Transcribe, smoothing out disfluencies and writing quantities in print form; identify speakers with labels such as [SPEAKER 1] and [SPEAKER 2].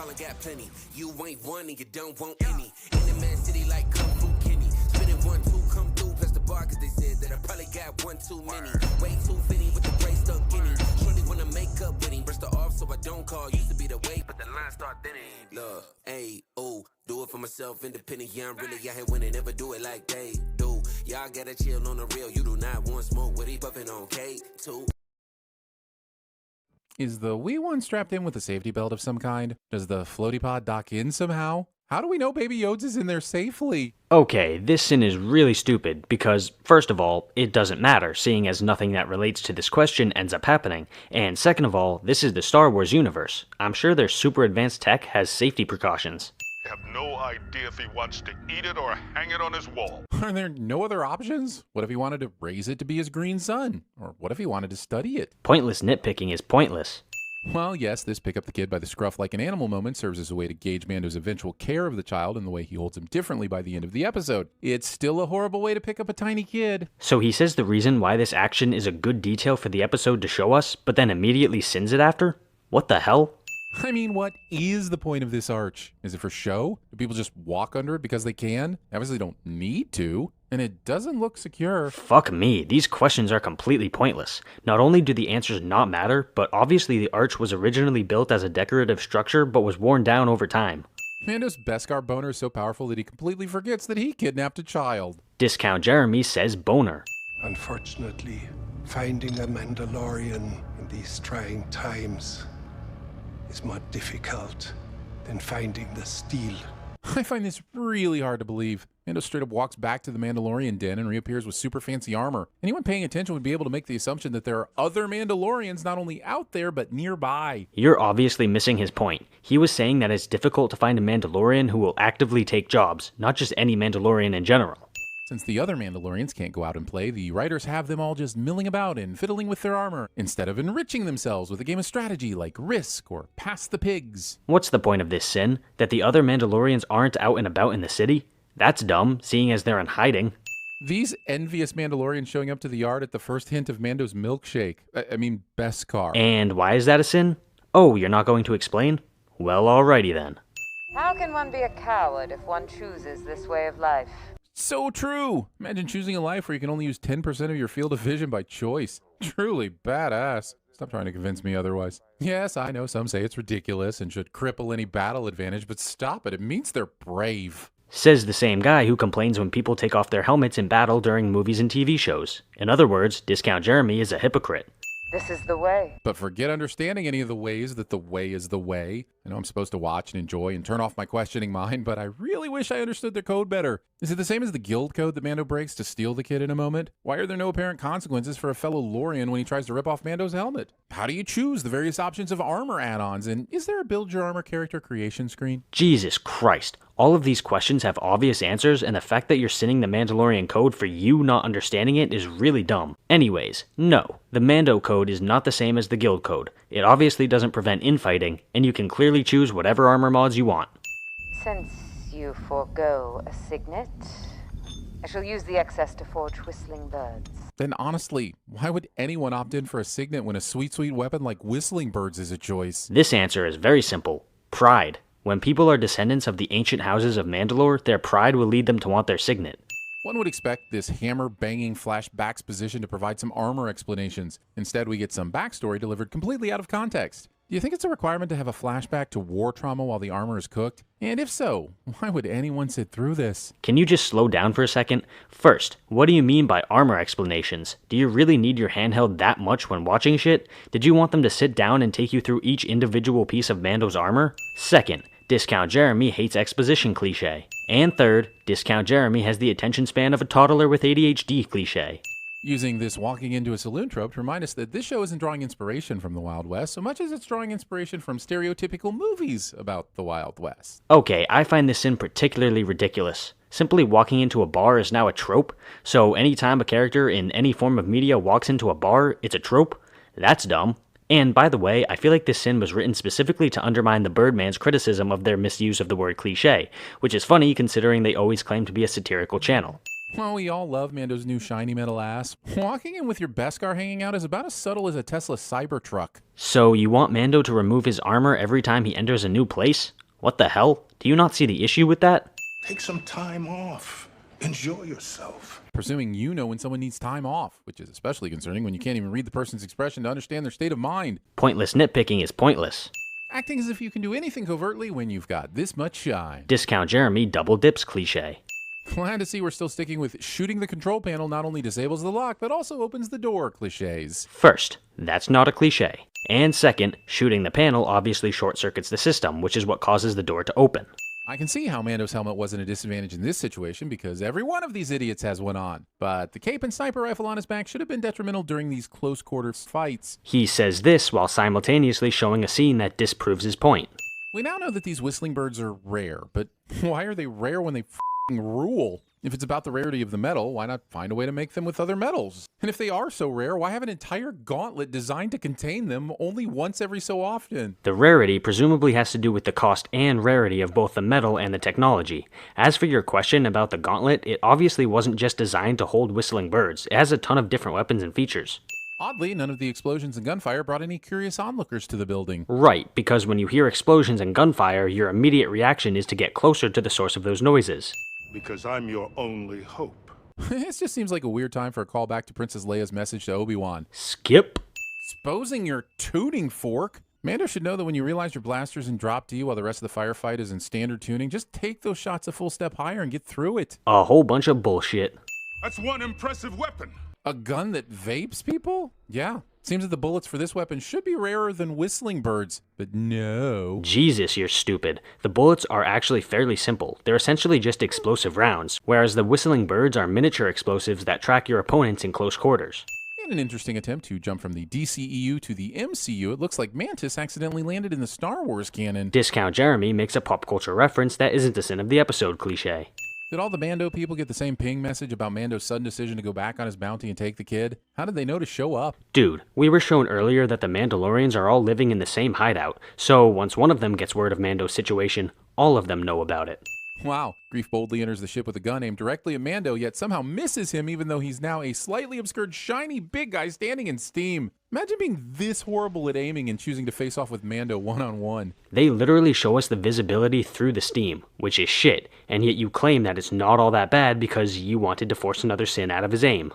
[SPEAKER 1] I got plenty. You ain't one and you don't want any. In the man city like Kung Fu Kenny. Spinning 1, 2, come through past the bar, cause they said that I probably got one too many. Way too fitty with the brace stuck in him. Shorty wanna make up with him. Brushed her off so I don't call. Used to be the way, but the line start thinning. Look, hey, ooh, do it for myself, independent. Yeah, I'm really out here winning. Never do it like they do. Y'all gotta chill on the real. You do not want smoke. What he puffin' on K2?
[SPEAKER 2] Is the wee one strapped in with a safety belt of some kind? Does the floaty pod dock in somehow? How do we know Baby Yoda's is in there safely?
[SPEAKER 3] Okay, this sin is really stupid because, first of all, it doesn't matter, seeing as nothing that relates to this question ends up happening, and second of all, this is the Star Wars universe. I'm sure their super advanced tech has safety precautions.
[SPEAKER 4] I have no idea if he wants to eat it or hang it on his wall.
[SPEAKER 2] Are there no other options? What if he wanted to raise it to be his green son? Or what if he wanted to study it?
[SPEAKER 3] Pointless nitpicking is pointless.
[SPEAKER 2] Well, yes, this pick up the kid by the scruff like an animal moment serves as a way to gauge Mando's eventual care of the child and the way he holds him differently by the end of the episode. It's still a horrible way to pick up a tiny kid.
[SPEAKER 3] So he says the reason why this action is a good detail for the episode to show us, but then immediately sins it after? What the hell?
[SPEAKER 2] I mean, what is the point of this arch? Is it for show? Do people just walk under it because they can? Obviously don't need to. And it doesn't look secure.
[SPEAKER 3] Fuck me, these questions are completely pointless. Not only do the answers not matter, but obviously the arch was originally built as a decorative structure but was worn down over time.
[SPEAKER 2] Mando's Beskar boner is so powerful that he completely forgets that he kidnapped a child.
[SPEAKER 3] Discount Jeremy says boner.
[SPEAKER 5] Unfortunately, finding a Mandalorian in these trying times is more difficult than finding the steel.
[SPEAKER 2] I find this really hard to believe. Mando straight up walks back to the Mandalorian den and reappears with super fancy armor. Anyone paying attention would be able to make the assumption that there are other Mandalorians not only out there, but nearby.
[SPEAKER 3] You're obviously missing his point. He was saying that it's difficult to find a Mandalorian who will actively take jobs, not just any Mandalorian in general.
[SPEAKER 2] Since the other Mandalorians can't go out and play, the writers have them all just milling about and fiddling with their armor, instead of enriching themselves with a game of strategy like Risk or Pass the Pigs.
[SPEAKER 3] What's the point of this sin? That the other Mandalorians aren't out and about in the city? That's dumb, seeing as they're in hiding.
[SPEAKER 2] These envious Mandalorians showing up to the yard at the first hint of Mando's milkshake. I mean, Beskar.
[SPEAKER 3] And why is that a sin? Oh, you're not going to explain? Well, alrighty then.
[SPEAKER 6] How can one be a coward if one chooses this way of life?
[SPEAKER 2] So true! Imagine choosing a life where you can only use 10% of your field of vision by choice. Truly badass. Stop trying to convince me otherwise. Yes, I know some say it's ridiculous and should cripple any battle advantage, but stop it. It means they're brave.
[SPEAKER 3] Says the same guy who complains when people take off their helmets in battle during movies and TV shows. In other words, Discount Jeremy is a hypocrite.
[SPEAKER 6] This is the way.
[SPEAKER 2] But forget understanding any of the ways that the way is the way. I know I'm supposed to watch and enjoy and turn off my questioning mind, but I really wish I understood their code better. Is it the same as the guild code that Mando breaks to steal the kid in a moment? Why are there no apparent consequences for a fellow Lorian when he tries to rip off Mando's helmet? How do you choose the various options of armor add-ons? And is there a build your armor character creation screen?
[SPEAKER 3] Jesus Christ. All of these questions have obvious answers, and the fact that you're sinning the Mandalorian code for you not understanding it is really dumb. Anyways, no. The Mando code is not the same as the guild code. It obviously doesn't prevent infighting, and you can clearly choose whatever armor mods you want.
[SPEAKER 6] Since you forego a signet, I shall use the excess to forge whistling birds.
[SPEAKER 2] Then honestly, why would anyone opt in for a signet when a sweet, sweet weapon like whistling birds is a choice?
[SPEAKER 3] This answer is very simple. Pride. When people are descendants of the ancient houses of Mandalore, their pride will lead them to want their signet.
[SPEAKER 2] One would expect this hammer-banging flashback exposition to provide some armor explanations. Instead, we get some backstory delivered completely out of context. Do you think it's a requirement to have a flashback to war trauma while the armor is cooked? And if so, why would anyone sit through this?
[SPEAKER 3] Can you just slow down for a second? First, what do you mean by armor explanations? Do you really need your handheld that much when watching shit? Did you want them to sit down and take you through each individual piece of Mando's armor? Second, Discount Jeremy hates exposition cliché. And third, Discount Jeremy has the attention span of a toddler with ADHD cliché.
[SPEAKER 2] Using this walking into a saloon trope to remind us that this show isn't drawing inspiration from the Wild West so much as it's drawing inspiration from stereotypical movies about the Wild West.
[SPEAKER 3] Okay, I find this sin particularly ridiculous. Simply walking into a bar is now a trope, so anytime a character in any form of media walks into a bar, it's a trope? That's dumb. And by the way, I feel like this sin was written specifically to undermine the Birdman's criticism of their misuse of the word cliché, which is funny considering they always claim to be a satirical channel.
[SPEAKER 2] Well, we all love Mando's new shiny metal ass. Walking in with your Beskar hanging out is about as subtle as a Tesla Cybertruck.
[SPEAKER 3] So you want Mando to remove his armor every time he enters a new place? What the hell? Do you not see the issue with that?
[SPEAKER 4] Take some time off. Enjoy yourself.
[SPEAKER 2] Presuming you know when someone needs time off, which is especially concerning when you can't even read the person's expression to understand their state of mind.
[SPEAKER 3] Pointless nitpicking is pointless.
[SPEAKER 2] Acting as if you can do anything covertly when you've got this much shine.
[SPEAKER 3] Discount Jeremy double dips cliche.
[SPEAKER 2] Glad to see we're still sticking with shooting the control panel not only disables the lock, but also opens the door cliches.
[SPEAKER 3] First, that's not a cliche. And second, shooting the panel obviously short-circuits the system, which is what causes the door to open.
[SPEAKER 2] I can see how Mando's helmet wasn't a disadvantage in this situation because every one of these idiots has one on. But the cape and sniper rifle on his back should have been detrimental during these close quarters fights.
[SPEAKER 3] He says this while simultaneously showing a scene that disproves his point.
[SPEAKER 2] We now know that these whistling birds are rare, but why are they rare when they f***ing rule? If it's about the rarity of the metal, why not find a way to make them with other metals? And if they are so rare, why have an entire gauntlet designed to contain them only once every so often?
[SPEAKER 3] The rarity presumably has to do with the cost and rarity of both the metal and the technology. As for your question about the gauntlet, it obviously wasn't just designed to hold whistling birds. It has a ton of different weapons and features.
[SPEAKER 2] Oddly, none of the explosions and gunfire brought any curious onlookers to the building.
[SPEAKER 3] Right, because when you hear explosions and gunfire, your immediate reaction is to get closer to the source of those noises.
[SPEAKER 4] Because I'm your only hope.
[SPEAKER 2] This just seems like a weird time for a callback to Princess Leia's message to Obi-Wan.
[SPEAKER 3] Skip.
[SPEAKER 2] Exposing your tuning fork? Mando should know that when you realize your blaster's in drop D while the rest of the firefight is in standard tuning, just take those shots a full step higher and get through it.
[SPEAKER 3] A whole bunch of bullshit.
[SPEAKER 4] That's one impressive weapon.
[SPEAKER 2] A gun that vapes people? Yeah. Seems that the bullets for this weapon should be rarer than whistling birds, but no.
[SPEAKER 3] Jesus, you're stupid. The bullets are actually fairly simple. They're essentially just explosive rounds, whereas the whistling birds are miniature explosives that track your opponents in close quarters.
[SPEAKER 2] In an interesting attempt to jump from the DCEU to the MCU, it looks like Mantis accidentally landed in the Star Wars canon.
[SPEAKER 3] Discount Jeremy makes a pop culture reference that isn't a sin of the episode cliche.
[SPEAKER 2] Did all the Mando people get the same ping message about Mando's sudden decision to go back on his bounty and take the kid? How did they know to show up?
[SPEAKER 3] Dude, we were shown earlier that the Mandalorians are all living in the same hideout, so once one of them gets word of Mando's situation, all of them know about it.
[SPEAKER 2] Wow. Grief boldly enters the ship with a gun aimed directly at Mando, yet somehow misses him even though he's now a slightly obscured, shiny, big guy standing in steam. Imagine being this horrible at aiming and choosing to face off with Mando one-on-one.
[SPEAKER 3] They literally show us the visibility through the steam, which is shit, and yet you claim that it's not all that bad because you wanted to force another sin out of his aim.